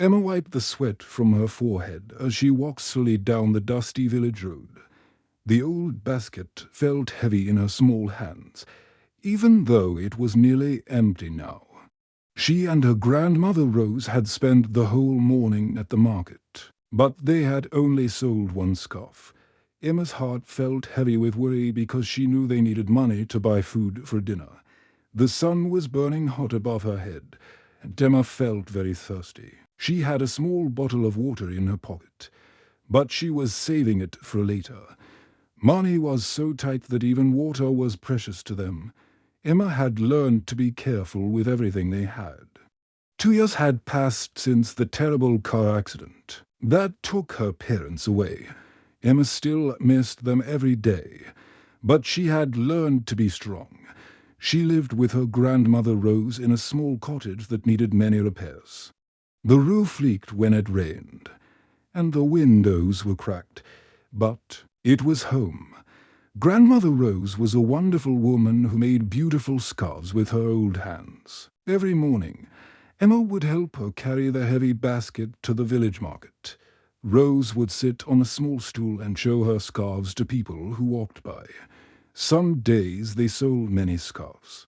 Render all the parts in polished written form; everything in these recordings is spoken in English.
Emma wiped the sweat from her forehead as she walked slowly down the dusty village road. The old basket felt heavy in her small hands, even though it was nearly empty now. She and her grandmother Rose had spent the whole morning at the market, but they had only sold one scarf. Emma's heart felt heavy with worry because she knew they needed money to buy food for dinner. The sun was burning hot above her head, and Emma felt very thirsty. She had a small bottle of water in her pocket, but she was saving it for later. Money was so tight that even water was precious to them. Emma had learned to be careful with everything they had. 2 years had passed since the terrible car accident that took her parents away. Emma still missed them every day, but she had learned to be strong. She lived with her grandmother Rose in a small cottage that needed many repairs. The roof leaked when it rained, and the windows were cracked, but it was home. Grandmother Rose was a wonderful woman who made beautiful scarves with her old hands. Every morning, Emma would help her carry the heavy basket to the village market. Rose would sit on a small stool and show her scarves to people who walked by. Some days they sold many scarves,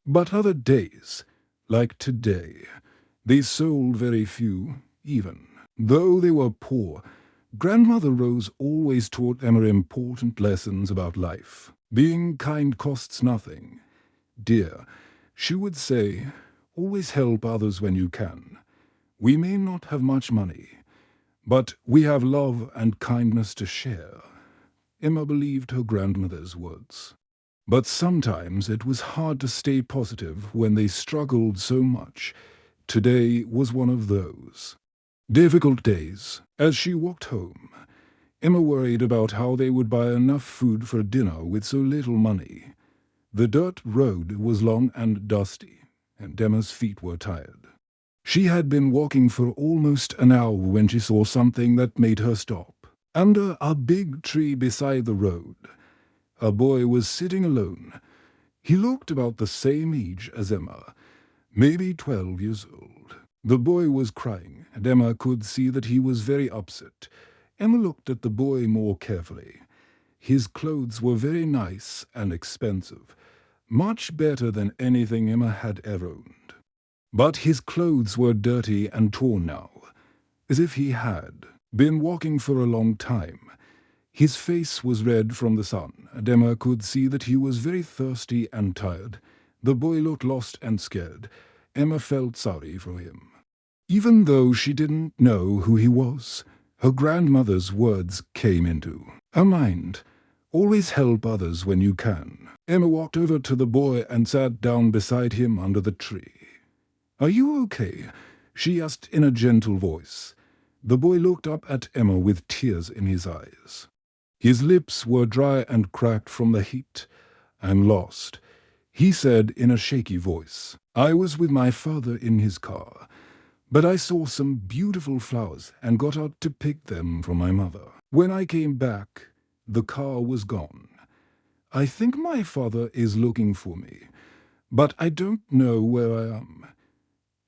but other days, like today, they sold very few, even. Though they were poor, Grandmother Rose always taught Emma important lessons about life. Being kind costs nothing. Dear, she would say, always help others when you can. We may not have much money, but we have love and kindness to share. Emma believed her grandmother's words. But sometimes it was hard to stay positive when they struggled so much. Today was one of those difficult days. As she walked home, Emma worried about how they would buy enough food for dinner with so little money. The dirt road was long and dusty, and Emma's feet were tired. She had been walking for almost an hour when she saw something that made her stop. Under a big tree beside the road, a boy was sitting alone. He looked about the same age as Emma, maybe 12 years old. The boy was crying, and Emma could see that he was very upset. Emma looked at the boy more carefully. His clothes were very nice and expensive, much better than anything Emma had ever owned. But his clothes were dirty and torn now, as if he had been walking for a long time. His face was red from the sun, and Emma could see that he was very thirsty and tired. The boy looked lost and scared. Emma felt sorry for him. Even though she didn't know who he was, her grandmother's words came into her mind. Always help others when you can. Emma walked over to the boy and sat down beside him under the tree. Are you okay? She asked in a gentle voice. The boy looked up at Emma with tears in his eyes. His lips were dry and cracked from the heat. I'm lost, he said in a shaky voice. I was with my father in his car, but I saw some beautiful flowers and got out to pick them for my mother. When I came back, the car was gone. I think my father is looking for me, but I don't know where I am.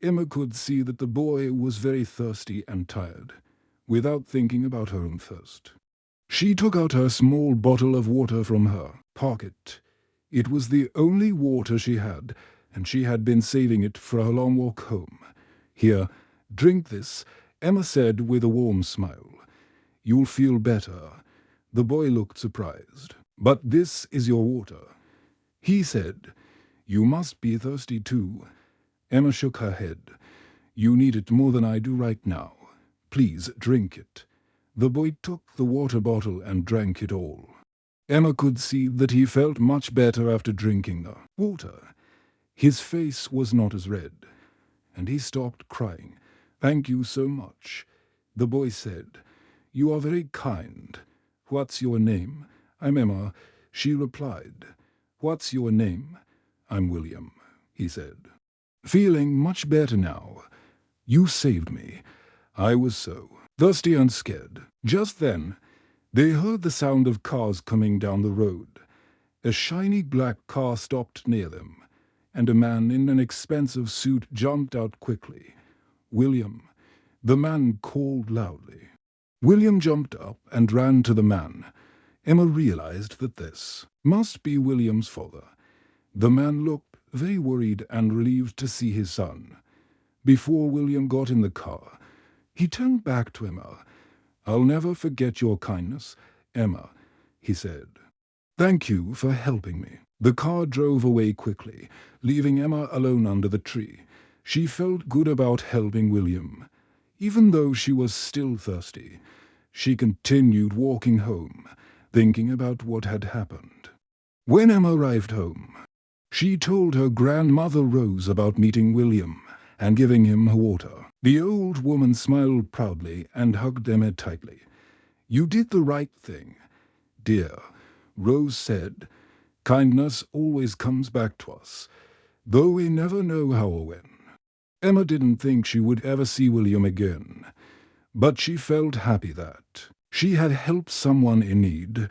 Emma could see that the boy was very thirsty and tired, without thinking about her own thirst. She took out her small bottle of water from her pocket. It was the only water she had, and she had been saving it for her long walk home. Here, drink this, Emma said with a warm smile. You'll feel better. The boy looked surprised. But this is your water. He said, you must be thirsty too. Emma shook her head. You need it more than I do right now. Please drink it. The boy took the water bottle and drank it all. Emma could see that he felt much better after drinking the water. His face was not as red, and he stopped crying. Thank you so much. The boy said, You are very kind. What's your name? I'm Emma. She replied. What's your name? I'm William, he said. Feeling much better now. You saved me. I was so thirsty and scared. Just then, they heard the sound of cars coming down the road. A shiny black car stopped near them, and a man in an expensive suit jumped out quickly. William, The man called loudly. William jumped up and ran to the man. Emma realized that this must be William's father. The man looked very worried and relieved to see his son. Before William got in the car, he turned back to Emma. "I'll never forget your kindness, Emma," he said. "Thank you for helping me." The car drove away quickly, leaving Emma alone under the tree. She felt good about helping William. Even though she was still thirsty, she continued walking home, thinking about what had happened. When Emma arrived home, she told her grandmother Rose about meeting William and giving him her water. The old woman smiled proudly and hugged Emma tightly. "You did the right thing, dear," Rose said. "Kindness always comes back to us, though we never know how or when." Emma didn't think she would ever see William again, but she felt happy that she had helped someone in need.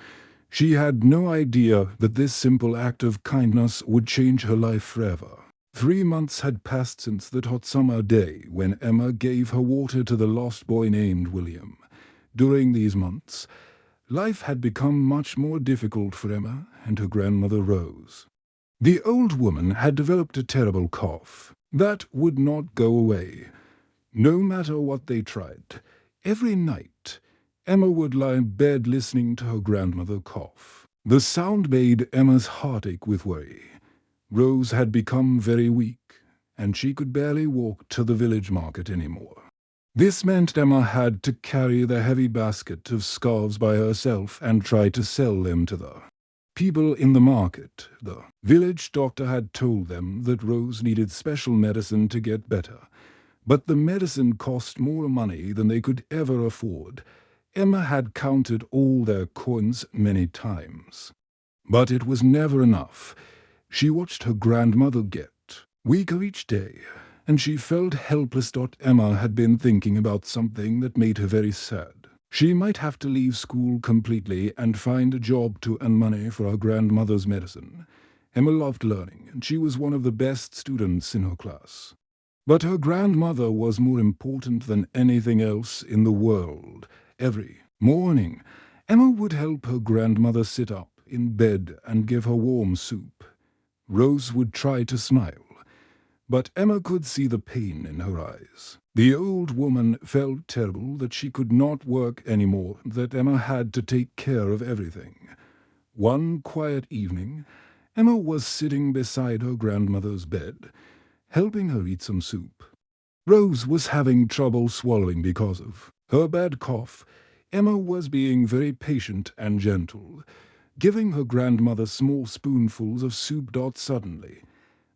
She had no idea that this simple act of kindness would change her life forever. 3 months had passed since that hot summer day when Emma gave her water to the lost boy named William. During these months, life had become much more difficult for Emma and her grandmother Rose. The old woman had developed a terrible cough that would not go away. No matter what they tried, every night Emma would lie in bed listening to her grandmother cough. The sound made Emma's heart ache with worry. Rose had become very weak, and she could barely walk to the village market anymore. This meant Emma had to carry the heavy basket of scarves by herself and try to sell them to the people in the market. The village doctor had told them that Rose needed special medicine to get better, but the medicine cost more money than they could ever afford. Emma had counted all their coins many times, but it was never enough. She watched her grandmother get weaker each day, and she felt helpless. Emma had been thinking about something that made her very sad. She might have to leave school completely and find a job to earn money for her grandmother's medicine. Emma loved learning, and she was one of the best students in her class. But her grandmother was more important than anything else in the world. Every morning, Emma would help her grandmother sit up in bed and give her warm soup. Rose would try to smile, but Emma could see the pain in her eyes. The old woman felt terrible that she could not work anymore, that Emma had to take care of everything. One quiet evening, Emma was sitting beside her grandmother's bed, helping her eat some soup. Rose was having trouble swallowing because of her bad cough. Emma was being very patient and gentle, giving her grandmother small spoonfuls of soup. Suddenly,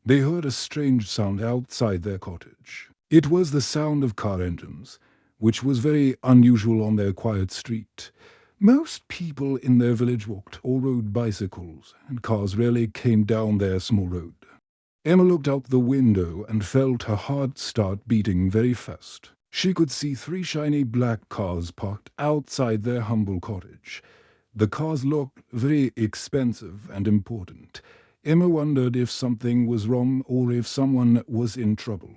they heard a strange sound outside their cottage. It was the sound of car engines, which was very unusual on their quiet street. Most people in their village walked or rode bicycles, and cars rarely came down their small road. Emma looked out the window and felt her heart start beating very fast. She could see 3 shiny black cars parked outside their humble cottage. The cars looked very expensive and important. Emma wondered if something was wrong or if someone was in trouble.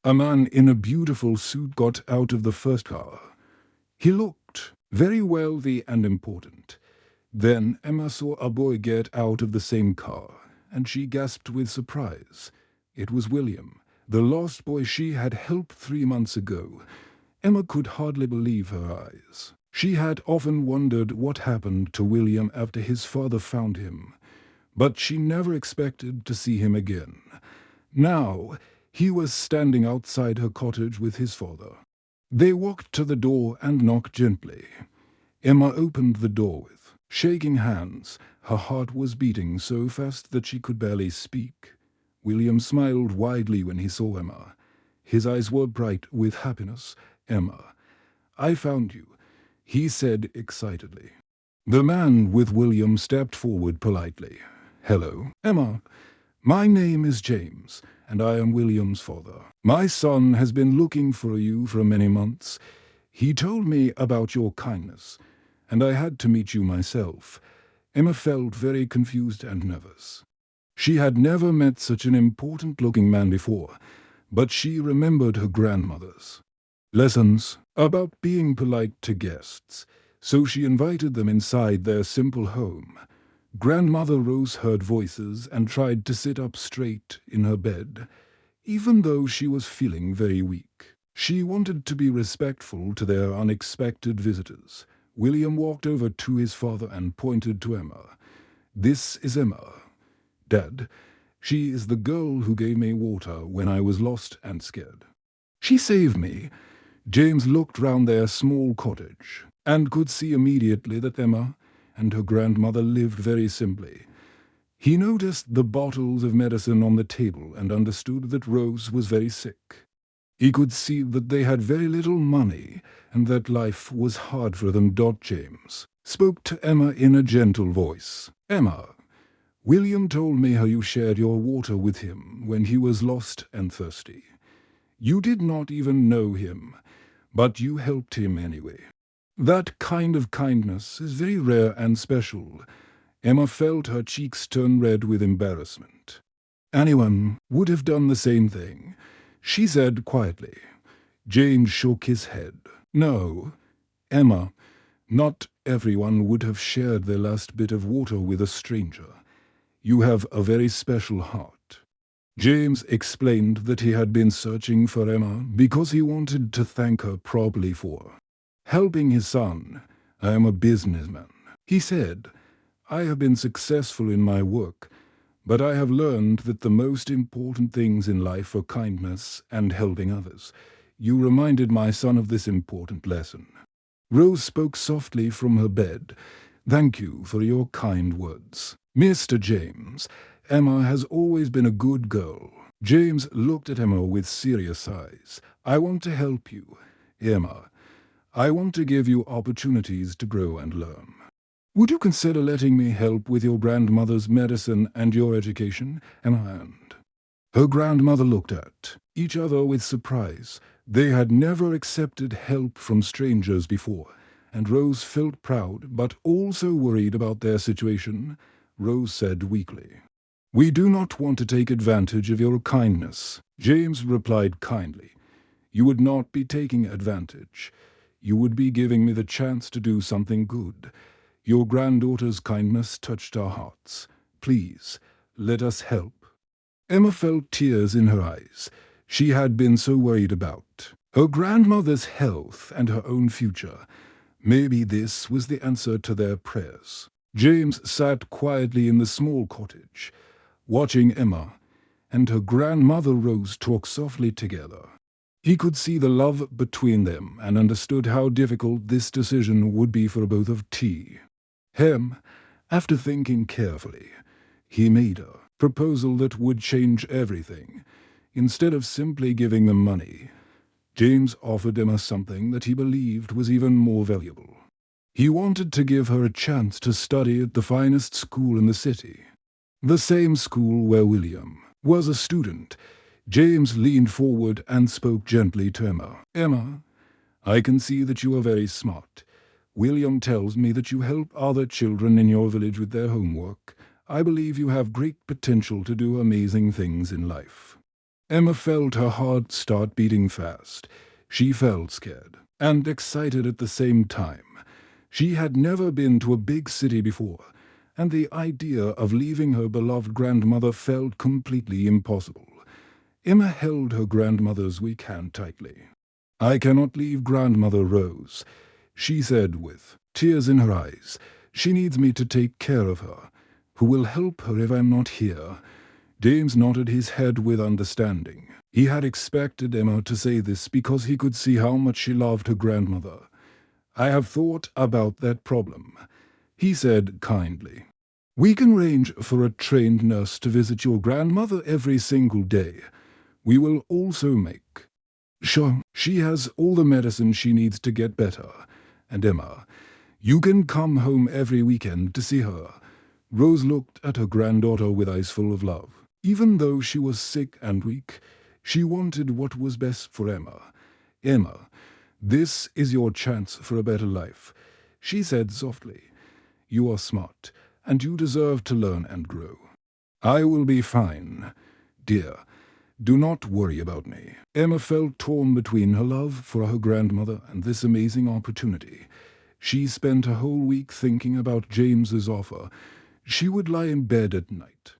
A man in a beautiful suit got out of the first car. He looked very wealthy and important. Then Emma saw a boy get out of the same car, and she gasped with surprise. It was William, the lost boy she had helped 3 months ago. Emma could hardly believe her eyes. She had often wondered what happened to William after his father found him, but she never expected to see him again. Now, he was standing outside her cottage with his father. They walked to the door and knocked gently. Emma opened the door with shaking hands. Her heart was beating so fast that she could barely speak. William smiled widely when he saw Emma. His eyes were bright with happiness. "Emma, I found you," he said excitedly. The man with William stepped forward politely. "Hello, Emma. My name is James, and I am William's father. My son has been looking for you for many months. He told me about your kindness, and I had to meet you myself." Emma felt very confused and nervous. She had never met such an important-looking man before, but she remembered her grandmother's lessons about being polite to guests, so she invited them inside their simple home. Grandmother Rose heard voices and tried to sit up straight in her bed, even though she was feeling very weak. She wanted to be respectful to their unexpected visitors. William walked over to his father and pointed to Emma. "This is Emma, Dad. She is the girl who gave me water when I was lost and scared. She saved me." James looked round their small cottage and could see immediately that Emma and her grandmother lived very simply. He noticed the bottles of medicine on the table and understood that Rose was very sick. He could see that they had very little money and that life was hard for them. James spoke to Emma in a gentle voice. "Emma, William told me how you shared your water with him when he was lost and thirsty. You did not even know him, but you helped him anyway. That kind of kindness is very rare and special." Emma felt her cheeks turn red with embarrassment. "Anyone would have done the same thing," she said quietly. James shook his head. "No, Emma, not everyone would have shared their last bit of water with a stranger. You have a very special heart." James explained that he had been searching for Emma because he wanted to thank her properly for helping his son. "I am a businessman," he said. "I have been successful in my work, but I have learned that the most important things in life are kindness and helping others. You reminded my son of this important lesson." Rose spoke softly from her bed. "Thank you for your kind words, Mr. James. Emma has always been a good girl." James looked at Emma with serious eyes. "I want to help you, Emma. I want to give you opportunities to grow and learn. Would you consider letting me help with your grandmother's medicine and your education?" Emma and her grandmother looked at each other with surprise. They had never accepted help from strangers before, and Rose felt proud but also worried about their situation. Rose said weakly, "We do not want to take advantage of your kindness." James replied kindly, "You would not be taking advantage. You would be giving me the chance to do something good. Your granddaughter's kindness touched our hearts. Please, let us help." Emma felt tears in her eyes. She had been so worried about her grandmother's health and her own future. Maybe this was the answer to their prayers. James sat quietly in the small cottage, watching Emma and her grandmother Rose talk softly together. He could see the love between them and understood how difficult this decision would be for both of them. After thinking carefully, he made a proposal that would change everything. Instead of simply giving them money, James offered Emma something that he believed was even more valuable. He wanted to give her a chance to study at the finest school in the city, the same school where William was a student. James leaned forward and spoke gently to Emma. "Emma, I can see that you are very smart. William tells me that you help other children in your village with their homework. I believe you have great potential to do amazing things in life." Emma felt her heart start beating fast. She felt scared and excited at the same time. She had never been to a big city before, and the idea of leaving her beloved grandmother felt completely impossible. Emma held her grandmother's weak hand tightly. "I cannot leave Grandmother Rose," she said with tears in her eyes. "She needs me to take care of her. Who will help her if I'm not here?" James nodded his head with understanding. He had expected Emma to say this because he could see how much she loved her grandmother. "I have thought about that problem," he said kindly. "We can arrange for a trained nurse to visit your grandmother every single day. We will also make sure she has all the medicine she needs to get better. And Emma, you can come home every weekend to see her." Rose looked at her granddaughter with eyes full of love. Even though she was sick and weak, she wanted what was best for Emma. "Emma, this is your chance for a better life," she said softly. "You are smart, and you deserve to learn and grow." "I will be fine, dear." Do not worry about me. Emma felt torn between her love for her grandmother and this amazing opportunity. She spent a whole week thinking about James's offer. She would lie in bed at night,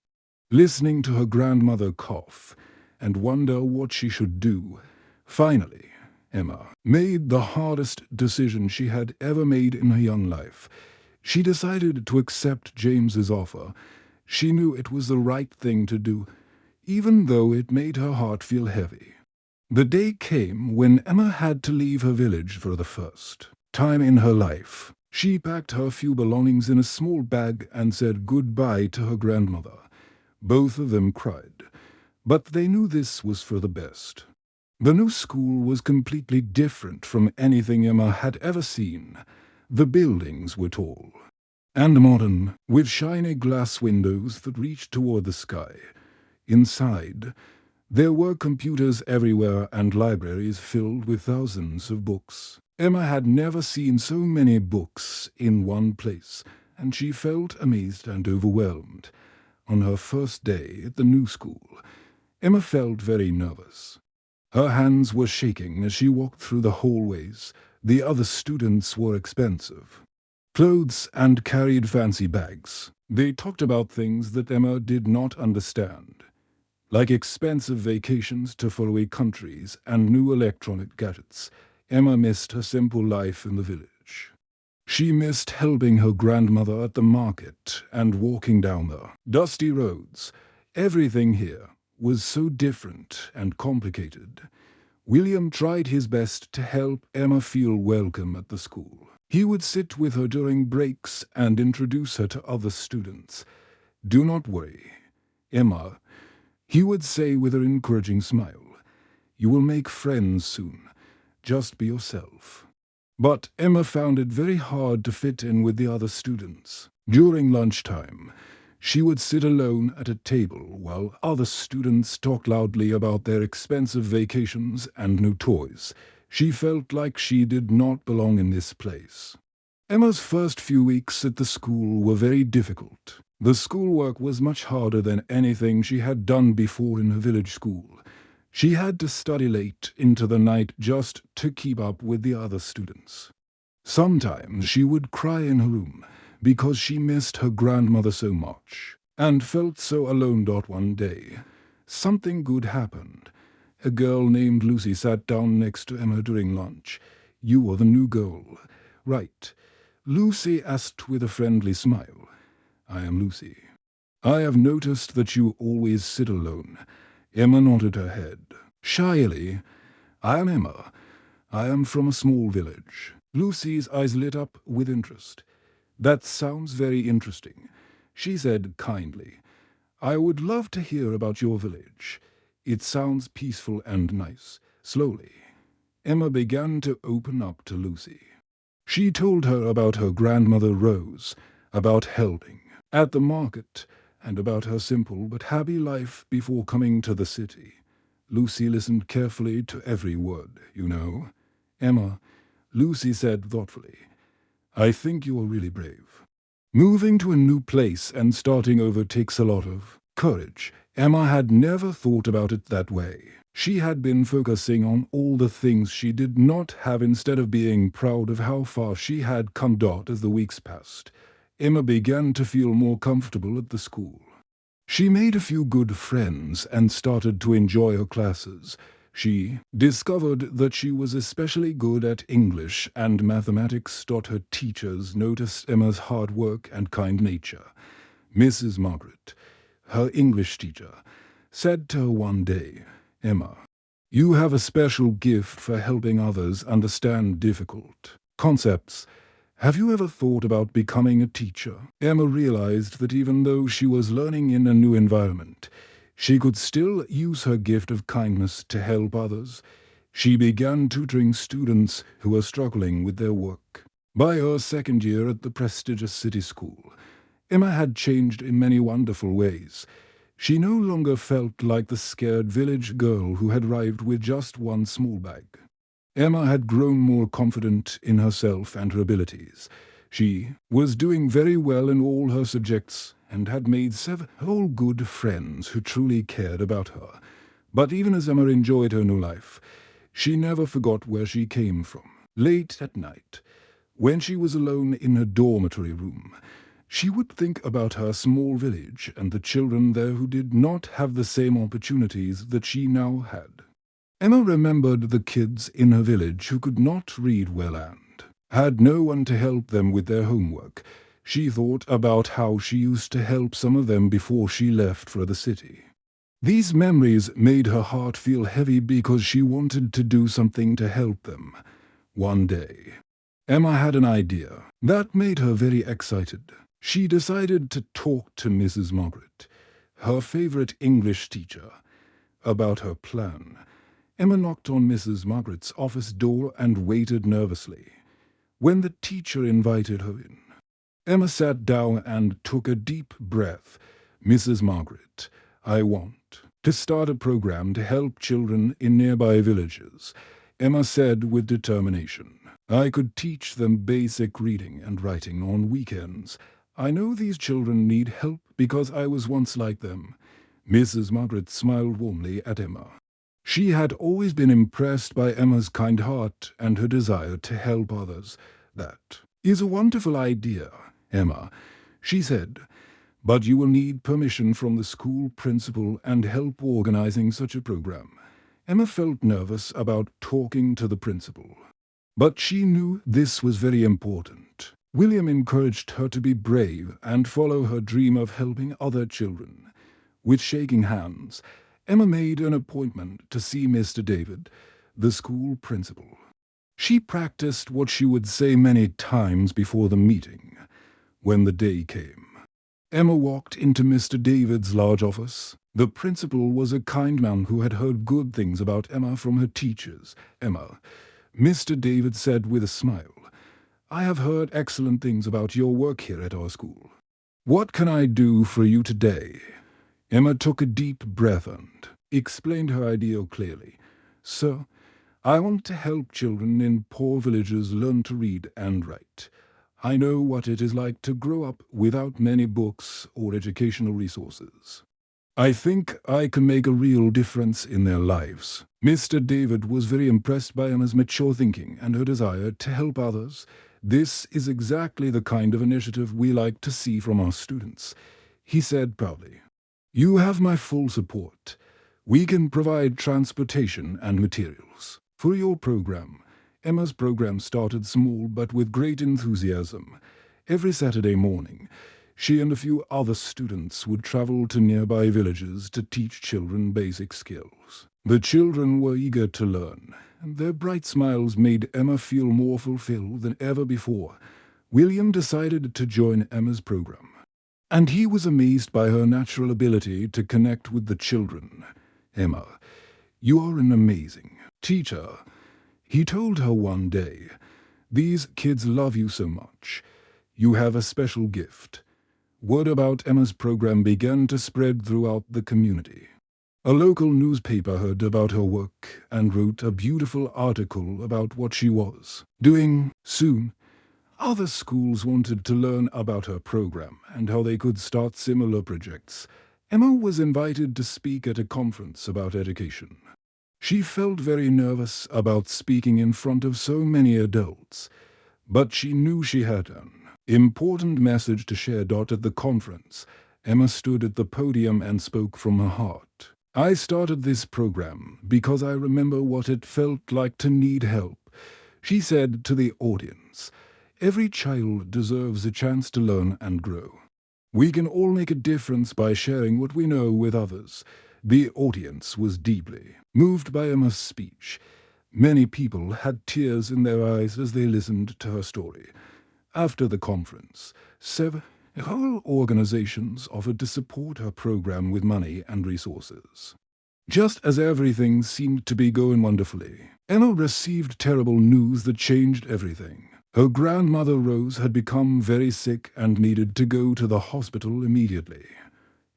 listening to her grandmother cough, and wonder what she should do. Finally, Emma made the hardest decision she had ever made in her young life. She decided to accept James's offer. She knew it was the right thing to do, even though it made her heart feel heavy. The day came when Emma had to leave her village for the first time in her life. She packed her few belongings in a small bag and said goodbye to her grandmother. Both of them cried, but they knew this was for the best. The new school was completely different from anything Emma had ever seen. The buildings were tall and modern, with shiny glass windows that reached toward the sky. Inside, there were computers everywhere and libraries filled with thousands of books. Emma had never seen so many books in one place, and she felt amazed and overwhelmed. On her first day at the new school, Emma felt very nervous. Her hands were shaking as she walked through the hallways. The other students were expensive clothes and carried fancy bags. They talked about things that Emma did not understand, like expensive vacations to faraway countries and new electronic gadgets. Emma missed her simple life in the village. She missed helping her grandmother at the market and walking down the dusty roads. Everything here was so different and complicated. William tried his best to help Emma feel welcome at the school. He would sit with her during breaks and introduce her to other students. "Do not worry, Emma," he would say with an encouraging smile. "You will make friends soon. Just be yourself." But Emma found it very hard to fit in with the other students. During lunchtime, she would sit alone at a table while other students talked loudly about their expensive vacations and new toys. She felt like she did not belong in this place. Emma's first few weeks at the school were very difficult. The schoolwork was much harder than anything she had done before in her village school. She had to study late into the night just to keep up with the other students. Sometimes she would cry in her room because she missed her grandmother so much and felt so alone. One day, something good happened. A girl named Lucy sat down next to Emma during lunch. "You are the new girl, right?" Lucy asked with a friendly smile. "I am Lucy. I have noticed that you always sit alone." Emma nodded her head. Shyly, "I am Emma. I am from a small village." Lucy's eyes lit up with interest. "That sounds very interesting," she said kindly. "I would love to hear about your village. It sounds peaceful and nice." Slowly, Emma began to open up to Lucy. She told her about her grandmother Rose, about helping at the market, and about her simple but happy life before coming to the city. Lucy listened carefully to every word. "You know, Emma," Lucy said thoughtfully, "I think you are really brave. Moving to a new place and starting over takes a lot of courage." Emma had never thought about it that way. She had been focusing on all the things she did not have instead of being proud of how far she had come. As the weeks passed, Emma began to feel more comfortable at the school. She made a few good friends and started to enjoy her classes. She discovered that she was especially good at English and mathematics. Her teachers noticed Emma's hard work and kind nature. Mrs. Margaret, her English teacher, said to her one day, "Emma, you have a special gift for helping others understand difficult concepts. Have you ever thought about becoming a teacher?" Emma realized that even though she was learning in a new environment, she could still use her gift of kindness to help others. She began tutoring students who were struggling with their work. By her second year at the prestigious city school, Emma had changed in many wonderful ways. She no longer felt like the scared village girl who had arrived with just one small bag. Emma had grown more confident in herself and her abilities. She was doing very well in all her subjects and had made several good friends who truly cared about her. But even as Emma enjoyed her new life, she never forgot where she came from. Late at night, when she was alone in her dormitory room, she would think about her small village and the children there who did not have the same opportunities that she now had. Emma remembered the kids in her village who could not read well and had no one to help them with their homework. She thought about how she used to help some of them before she left for the city. These memories made her heart feel heavy because she wanted to do something to help them. One day, Emma had an idea that made her very excited. She decided to talk to Mrs. Margaret, her favorite English teacher, about her plan. Emma knocked on Mrs. Margaret's office door and waited nervously. When the teacher invited her in, Emma sat down and took a deep breath. "Mrs. Margaret, I want to start a program to help children in nearby villages," Emma said with determination. "I could teach them basic reading and writing on weekends. I know these children need help because I was once like them." Mrs. Margaret smiled warmly at Emma. She had always been impressed by Emma's kind heart and her desire to help others. "That is a wonderful idea, Emma," she said, "but you will need permission from the school principal and help organizing such a program." Emma felt nervous about talking to the principal, but she knew this was very important. William encouraged her to be brave and follow her dream of helping other children. With shaking hands, Emma made an appointment to see Mr. David, the school principal. She practiced what she would say many times before the meeting. When the day came, Emma walked into Mr. David's large office. The principal was a kind man who had heard good things about Emma from her teachers. "Emma," Mr. David said with a smile, "I have heard excellent things about your work here at our school. What can I do for you today?" Emma took a deep breath and explained her idea clearly. "Sir, I want to help children in poor villages learn to read and write. I know what it is like to grow up without many books or educational resources. I think I can make a real difference in their lives." Mr. David was very impressed by Emma's mature thinking and her desire to help others. "This is exactly the kind of initiative we like to see from our students," he said proudly. "You have my full support. We can provide transportation and materials for your program." Emma's program started small but with great enthusiasm. Every Saturday morning, she and a few other students would travel to nearby villages to teach children basic skills. The children were eager to learn, and their bright smiles made Emma feel more fulfilled than ever before. William decided to join Emma's program, and he was amazed by her natural ability to connect with the children. "Emma, you are an amazing teacher," he told her one day. "These kids love you so much. You have a special gift." Word about Emma's program began to spread throughout the community. A local newspaper heard about her work and wrote a beautiful article about what she was doing. Soon, other schools wanted to learn about her program and how they could start similar projects. Emma was invited to speak at a conference about education. She felt very nervous about speaking in front of so many adults, but she knew she had an important message to share. At the conference, Emma stood at the podium and spoke from her heart. "I started this program because I remember what it felt like to need help," she said to the audience. "Every child deserves a chance to learn and grow. We can all make a difference by sharing what we know with others." The audience was deeply moved by Emma's speech. Many people had tears in their eyes as they listened to her story. After the conference, several organizations offered to support her program with money and resources. Just as everything seemed to be going wonderfully, Emma received terrible news that changed everything. Her grandmother Rose had become very sick and needed to go to the hospital immediately.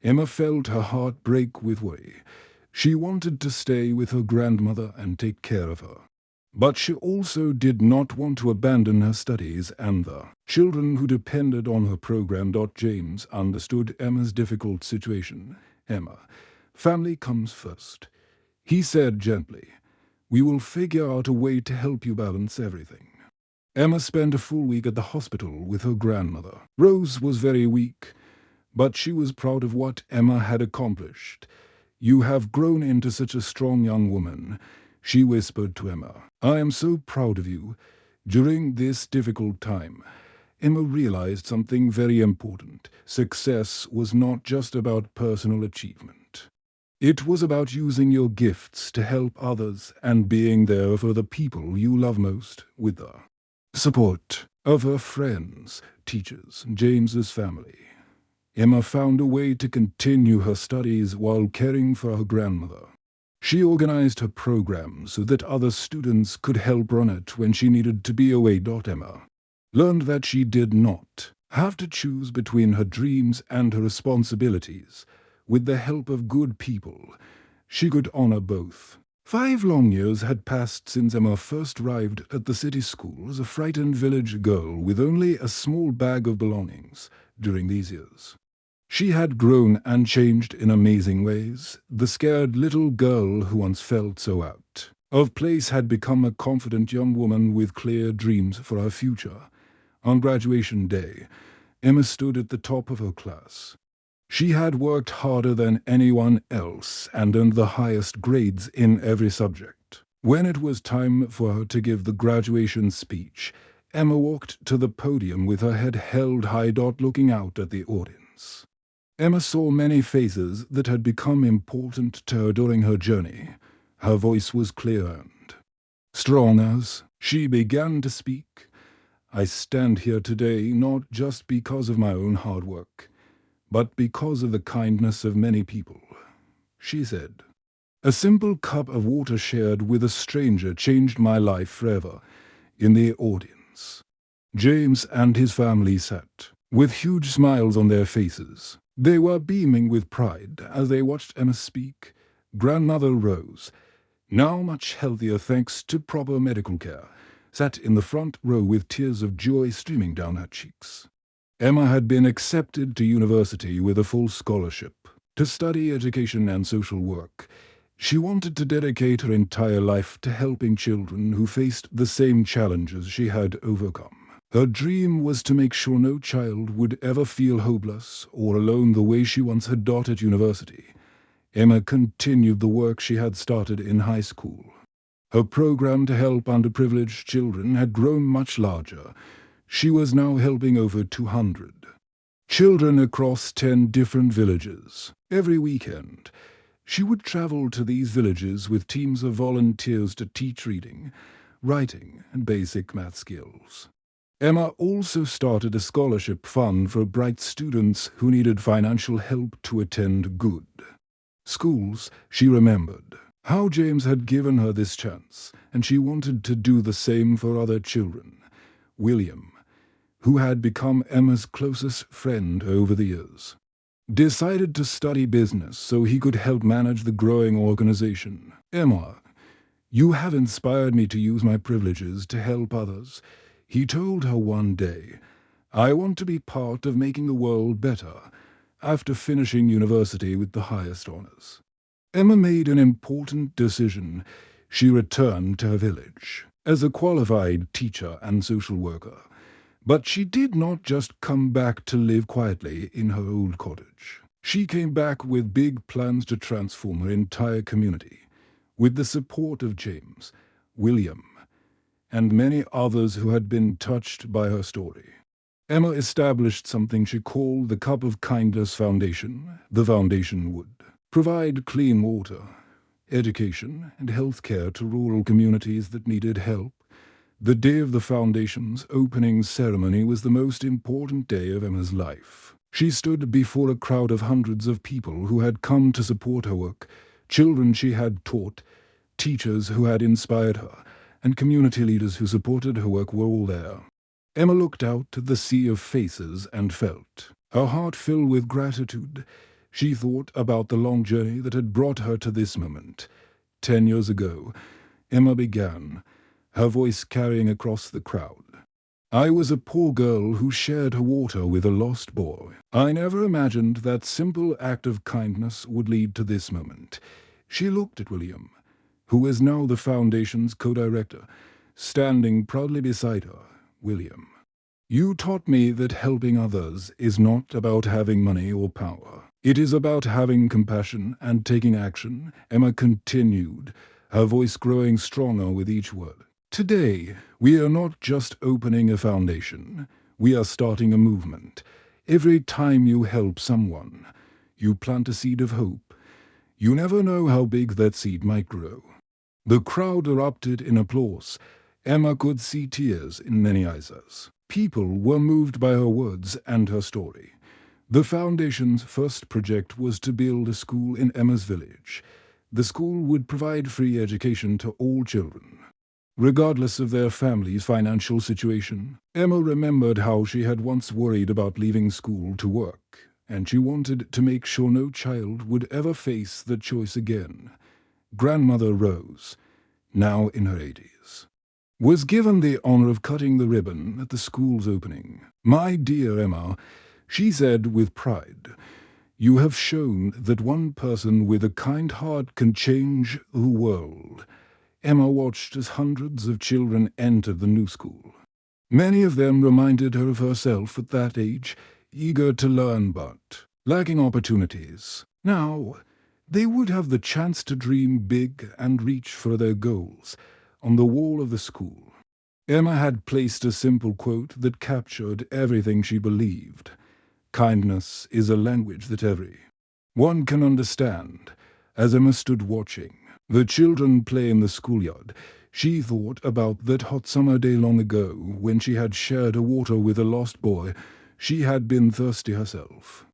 Emma felt her heart break with worry. She wanted to stay with her grandmother and take care of her. But she also did not want to abandon her studies and the children who depended on her program. James understood Emma's difficult situation. "Emma, family comes first. He said gently, "We will figure out a way to help you balance everything." Emma spent a full week at the hospital with her grandmother. Rose was very weak, but she was proud of what Emma had accomplished. "You have grown into such a strong young woman," she whispered to Emma. "I am so proud of you." During this difficult time, Emma realized something very important. Success was not just about personal achievement. It was about using your gifts to help others and being there for the people you love most with the support of her friends, teachers, and James's family. Emma found a way to continue her studies while caring for her grandmother. She organized her program so that other students could help run it when she needed to be away. Emma learned that she did not have to choose between her dreams and her responsibilities. With the help of good people, she could honor both. 5 long years had passed since Emma first arrived at the city school as a frightened village girl with only a small bag of belongings. During these years, she had grown and changed in amazing ways. The scared little girl who once felt so out of place had become a confident young woman with clear dreams for her future. On graduation day, Emma stood at the top of her class. She had worked harder than anyone else and earned the highest grades in every subject. When it was time for her to give the graduation speech, Emma walked to the podium with her head held high, looking out at the audience. Emma saw many faces that had become important to her during her journey. Her voice was clear and strong as she began to speak. "I stand here today not just because of my own hard work, but because of the kindness of many people," she said. "A simple cup of water shared with a stranger changed my life forever." In the audience, James and his family sat, with huge smiles on their faces. They were beaming with pride as they watched Emma speak. Grandmother Rose, now much healthier thanks to proper medical care, sat in the front row with tears of joy streaming down her cheeks. Emma had been accepted to university with a full scholarship to study education and social work. She wanted to dedicate her entire life to helping children who faced the same challenges she had overcome. Her dream was to make sure no child would ever feel hopeless or alone the way she once had at university. Emma continued the work she had started in high school. Her program to help underprivileged children had grown much larger. She was now helping over 200 children across 10 different villages. Every weekend, she would travel to these villages with teams of volunteers to teach reading, writing, and basic math skills. Emma also started a scholarship fund for bright students who needed financial help to attend good schools. She remembered how James had given her this chance, and she wanted to do the same for other children. William, who had become Emma's closest friend over the years, decided to study business so he could help manage the growing organization. "Emma, you have inspired me to use my privileges to help others," he told her one day. "I want to be part of making the world better." After finishing university with the highest honors, Emma made an important decision. She returned to her village as a qualified teacher and social worker. But she did not just come back to live quietly in her old cottage. She came back with big plans to transform her entire community. With the support of James, William, and many others who had been touched by her story, Emma established something she called the Cup of Kindness Foundation. The foundation would provide clean water, education, and health care to rural communities that needed help. The day of the foundation's opening ceremony was the most important day of Emma's life. She stood before a crowd of hundreds of people who had come to support her work, children she had taught, teachers who had inspired her, and community leaders who supported her work were all there. Emma looked out at the sea of faces and felt her heart fill with gratitude. She thought about the long journey that had brought her to this moment. 10 years ago, Emma began, her voice carrying across the crowd. "I was a poor girl who shared her water with a lost boy. I never imagined that simple act of kindness would lead to this moment. She looked at William, who is now the foundation's co-director, standing proudly beside her. William, you taught me that helping others is not about having money or power. It is about having compassion and taking action, Emma continued, her voice growing stronger with each word. Today, we are not just opening a foundation, we are starting a movement. Every time you help someone, you plant a seed of hope. You never know how big that seed might grow. The crowd erupted in applause. Emma could see tears in many eyes. People were moved by her words and her story. The foundation's first project was to build a school in Emma's village. The school would provide free education to all children, regardless of their family's financial situation. Emma remembered how she had once worried about leaving school to work, and she wanted to make sure no child would ever face the choice again. Grandmother Rose, now in her 80s, was given the honor of cutting the ribbon at the school's opening. "My dear Emma," she said with pride, "you have shown that one person with a kind heart can change the world." Emma watched as hundreds of children entered the new school. Many of them reminded her of herself at that age, eager to learn but lacking opportunities. Now, they would have the chance to dream big and reach for their goals. On the wall of the school, Emma had placed a simple quote that captured everything she believed. "Kindness is a language that everyone can understand." As Emma stood watching the children play in the schoolyard, she thought about that hot summer day long ago when she had shared a water with a lost boy. She had been thirsty herself,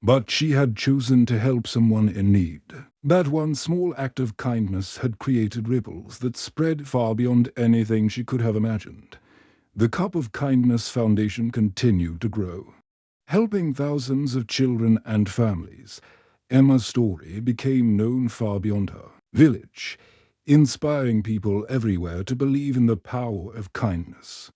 but she had chosen to help someone in need. That one small act of kindness had created ripples that spread far beyond anything she could have imagined. The Cup of Kindness Foundation continued to grow, helping thousands of children and families. Emma's story became known far beyond her village, inspiring people everywhere to believe in the power of kindness.